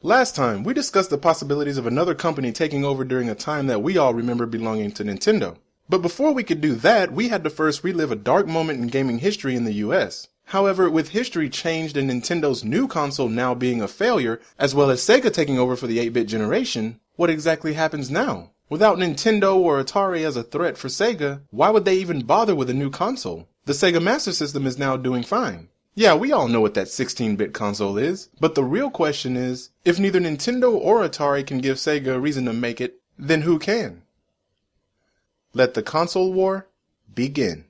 Last time, we discussed the possibilities of another company taking over during a time that we all remember belonging to Nintendo. But before we could do that, we had to first relive a dark moment in gaming history in the US. However, with history changed and Nintendo's new console now being a failure, as well as Sega taking over for the 8-bit generation, what exactly happens now? Without Nintendo or Atari as a threat for Sega, why would they even bother with a new console? The Sega Master System is now doing fine. Yeah, we all know what that 16-bit console is, but the real question is, if neither Nintendo or Atari can give Sega a reason to make it, then who can? Let the console war begin.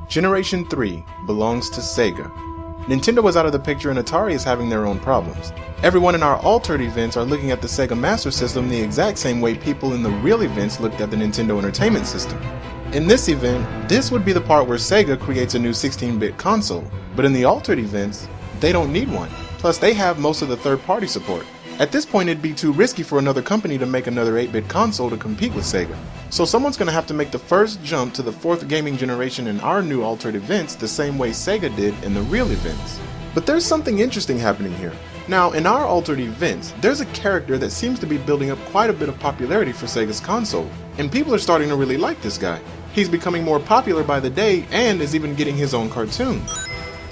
Generation 3 belongs to Sega. Nintendo is out of the picture and Atari is having their own problems. Everyone in our altered events are looking at the Sega Master System the exact same way people in the real events looked at the Nintendo Entertainment System. In this event, this would be the part where Sega creates a new 16-bit console, but in the altered events, they don't need one. Plus, they have most of the third-party support. At this point, it'd be too risky for another company to make another 8-bit console to compete with Sega. So someone's going to have to make the first jump to the 4th gaming generation in our new altered events the same way Sega did in the real events. But there's something interesting happening here. Now, in our altered events, there's a character that seems to be building up quite a bit of popularity for Sega's console, and people are starting to really like this guy. He's becoming more popular by the day and is even getting his own cartoon.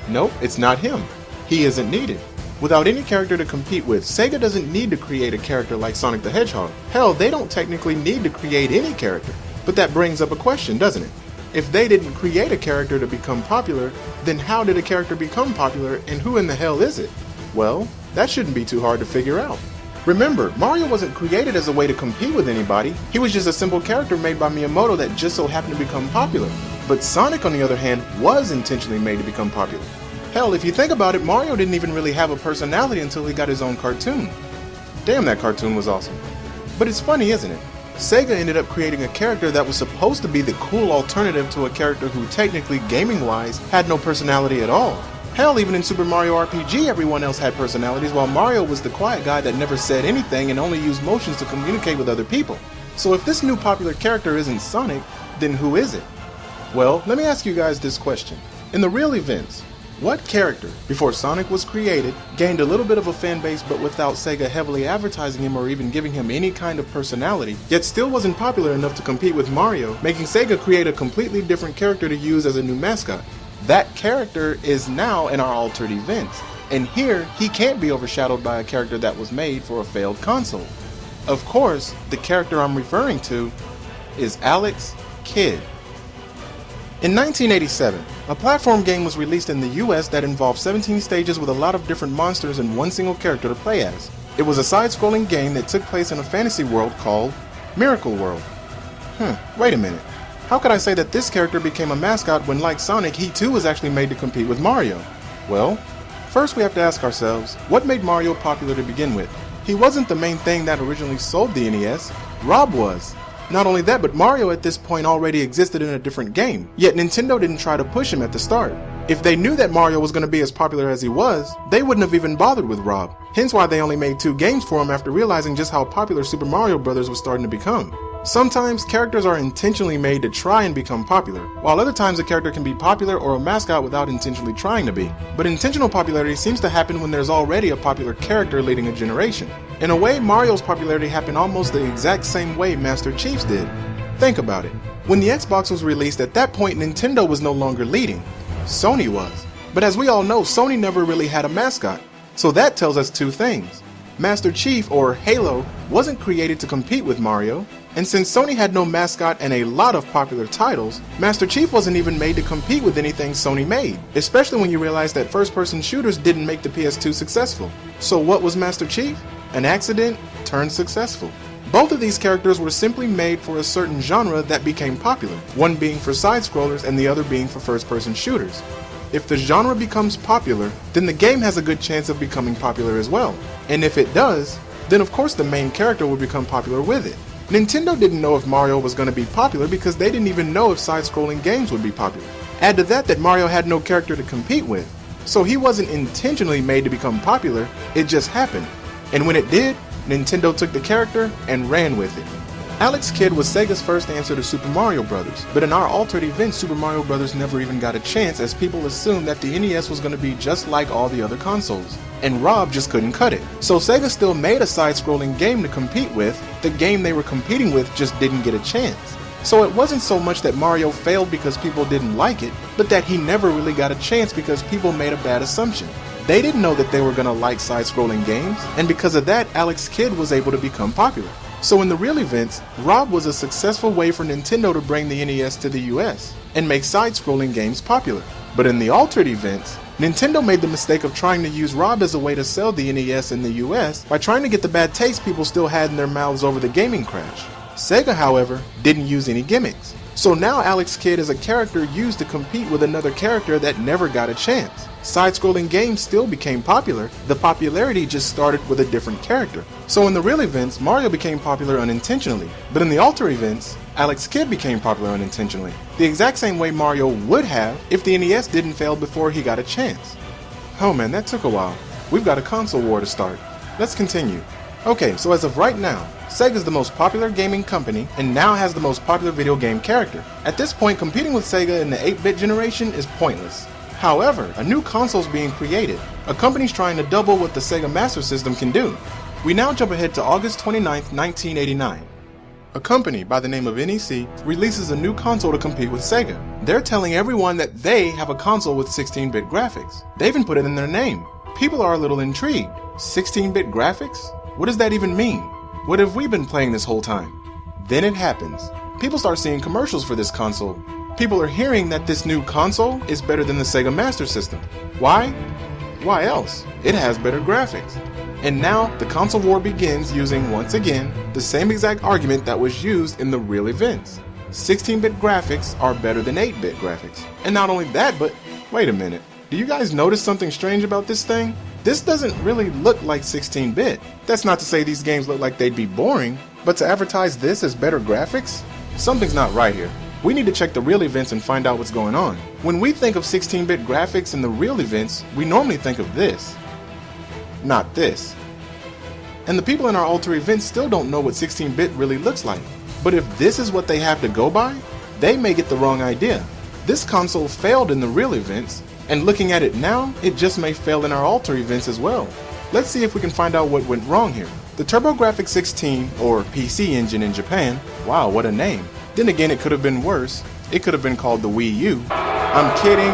Nope, it's not him. He isn't needed. Without any character to compete with, Sega doesn't need to create a character like Sonic the Hedgehog. Hell, they don't technically need to create any character. But that brings up a question, doesn't it? If they didn't create a character to become popular, then how did a character become popular and who in the hell is it? Well, that shouldn't be too hard to figure out. Remember, Mario wasn't created as a way to compete with anybody. He was just a simple character made by Miyamoto that just so happened to become popular. But Sonic, on the other hand, was intentionally made to become popular. Hell, if you think about it, Mario didn't even really have a personality until he got his own cartoon. Damn, that cartoon was awesome. But it's funny, isn't it? Sega ended up creating a character that was supposed to be the cool alternative to a character who technically, gaming-wise, had no personality at all. Hell, even in Super Mario RPG, everyone else had personalities, while Mario was the quiet guy that never said anything and only used motions to communicate with other people. So if this new popular character isn't Sonic, then who is it? Well, let me ask you guys this question. In the real events, what character, before Sonic was created, gained a little bit of a fan base but without Sega heavily advertising him or even giving him any kind of personality, yet still wasn't popular enough to compete with Mario, making Sega create a completely different character to use as a new mascot? That character is now in our altered events, and here he can't be overshadowed by a character that was made for a failed console. Of course, the character I'm referring to is Alex Kidd. In 1987, a platform game was released in the US that involved 17 stages with a lot of different monsters and one single character to play as. It was a side-scrolling game that took place in a fantasy world called Miracle World. Wait a minute. How could I say that this character became a mascot when, like Sonic, he too was actually made to compete with Mario? Well, first we have to ask ourselves, what made Mario popular to begin with? He wasn't the main thing that originally sold the NES, Rob was. Not only that, but Mario at this point already existed in a different game, yet Nintendo didn't try to push him at the start. If they knew that Mario was going to be as popular as he was, they wouldn't have even bothered with Rob, hence why they only made 2 games for him after realizing just how popular Super Mario Bros. Was starting to become. Sometimes characters are intentionally made to try and become popular, while other times a character can be popular or a mascot without intentionally trying to be. But intentional popularity seems to happen when there's already a popular character leading a generation. In a way, Mario's popularity happened almost the exact same way Master Chief's did. Think about it. When the Xbox was released, at that point Nintendo was no longer leading. Sony was. But as we all know, Sony never really had a mascot. So that tells us 2 things. Master Chief, or Halo, wasn't created to compete with Mario, and since Sony had no mascot and a lot of popular titles, Master Chief wasn't even made to compete with anything Sony made, especially when you realize that first-person shooters didn't make the PS2 successful. So what was Master Chief? An accident turned successful. Both of these characters were simply made for a certain genre that became popular, one being for side-scrollers and the other being for first-person shooters. If the genre becomes popular, then the game has a good chance of becoming popular as well. And if it does, then of course the main character would become popular with it. Nintendo didn't know if Mario was going to be popular because they didn't even know if side-scrolling games would be popular. Add to that Mario had no character to compete with, so he wasn't intentionally made to become popular, it just happened. And when it did, Nintendo took the character and ran with it. Alex Kidd was Sega's first answer to Super Mario Bros., but in our altered event, Super Mario Bros. Never even got a chance as people assumed that the NES was going to be just like all the other consoles, and Rob just couldn't cut it. So Sega still made a side-scrolling game to compete with, the game they were competing with just didn't get a chance. So it wasn't so much that Mario failed because people didn't like it, but that he never really got a chance because people made a bad assumption. They didn't know that they were going to like side-scrolling games, and because of that, Alex Kidd was able to become popular. So in the real events, Rob was a successful way for Nintendo to bring the NES to the US and make side-scrolling games popular. But in the altered events, Nintendo made the mistake of trying to use Rob as a way to sell the NES in the US by trying to get the bad taste people still had in their mouths over the gaming crash. Sega, however, didn't use any gimmicks. So now Alex Kidd is a character used to compete with another character that never got a chance. Side-scrolling games still became popular, the popularity just started with a different character. So in the real events, Mario became popular unintentionally, but in the alter events, Alex Kidd became popular unintentionally, the exact same way Mario would have if the NES didn't fail before he got a chance. Oh man, that took a while. We've got a console war to start. Let's continue. Okay, so as of right now, Sega's the most popular gaming company and now has the most popular video game character. At this point, competing with Sega in the 8-bit generation is pointless. However, a new console's being created. A company's trying to double what the Sega Master System can do. We now jump ahead to August 29th, 1989. A company by the name of NEC releases a new console to compete with Sega. They're telling everyone that they have a console with 16-bit graphics. They even put it in their name. People are a little intrigued. 16-bit graphics? What does that even mean? What have we been playing this whole time? Then it happens. People start seeing commercials for this console. People are hearing that this new console is better than the Sega Master System. Why? Why else? It has better graphics. And now the console war begins using, once again, the same exact argument that was used in the real events. 16-bit graphics are better than 8-bit graphics. And not only that, but wait a minute. Do you guys notice something strange about this thing? This doesn't really look like 16-bit. That's not to say these games look like they'd be boring, but to advertise this as better graphics? Something's not right here. We need to check the real events and find out what's going on. When we think of 16-bit graphics in the real events, we normally think of this. Not this. And the people in our alter events still don't know what 16-bit really looks like. But if this is what they have to go by, they may get the wrong idea. This console failed in the real events, and looking at it now, it just may fail in our alter events as well. Let's see if we can find out what went wrong here. The TurboGrafx 16, or PC engine in Japan, wow, what a name. Then again, it could have been worse. It could have been called the Wii U. I'm kidding,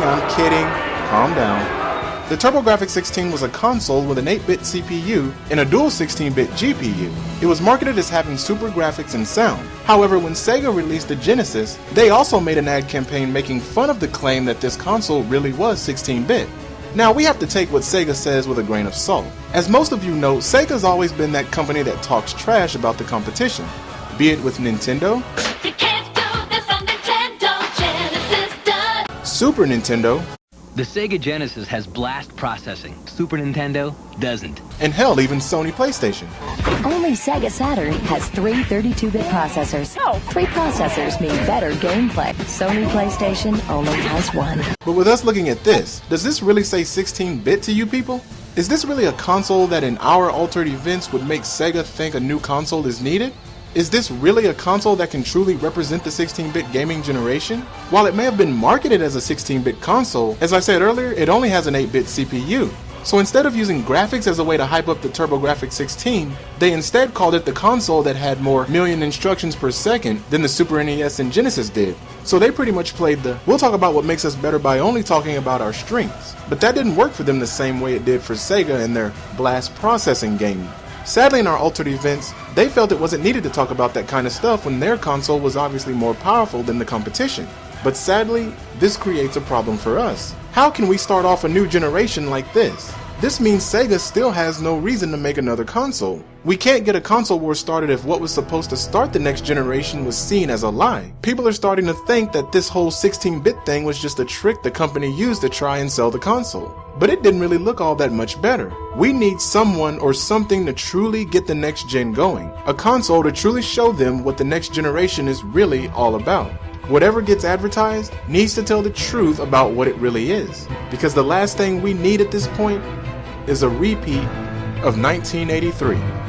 calm down. The TurboGrafx 16 was a console with an 8-bit CPU and a dual 16-bit GPU. It was marketed as having super graphics and sound. However, when Sega released the Genesis, they also made an ad campaign making fun of the claim that this console really was 16-bit. Now, we have to take what Sega says with a grain of salt. As most of you know, Sega's always been that company that talks trash about the competition. Be it with Nintendo, You can't do this on Nintendo, Genesis does. Super Nintendo, The Sega Genesis has blast processing. Super Nintendo doesn't. and hell, even Sony PlayStation. Only Sega Saturn has three 32-bit processors. Oh, 3 processors mean better gameplay. Sony PlayStation only has 1. But with us looking at this, does this really say 16-bit to you people? Is this really a console that in our altered events would make Sega think a new console is needed? Is this really a console that can truly represent the 16-bit gaming generation? While it may have been marketed as a 16-bit console, as I said earlier, it only has an 8-bit CPU. So instead of using graphics as a way to hype up the TurboGrafx 16, they instead called it the console that had more million instructions per second than the Super NES and Genesis did. So they pretty much played the, we'll talk about what makes us better by only talking about our strengths. But that didn't work for them the same way it did for Sega and their blast processing gaming. Sadly, in our altered events, they felt it wasn't needed to talk about that kind of stuff when their console was obviously more powerful than the competition. But sadly, this creates a problem for us. How can we start off a new generation like this? This means Sega still has no reason to make another console. We can't get a console war started if what was supposed to start the next generation was seen as a lie. People are starting to think that this whole 16-bit thing was just a trick the company used to try and sell the console. But it didn't really look all that much better. We need someone or something to truly get the next gen going. A console to truly show them what the next generation is really all about. Whatever gets advertised needs to tell the truth about what it really is. Because the last thing we need at this point is a repeat of 1983.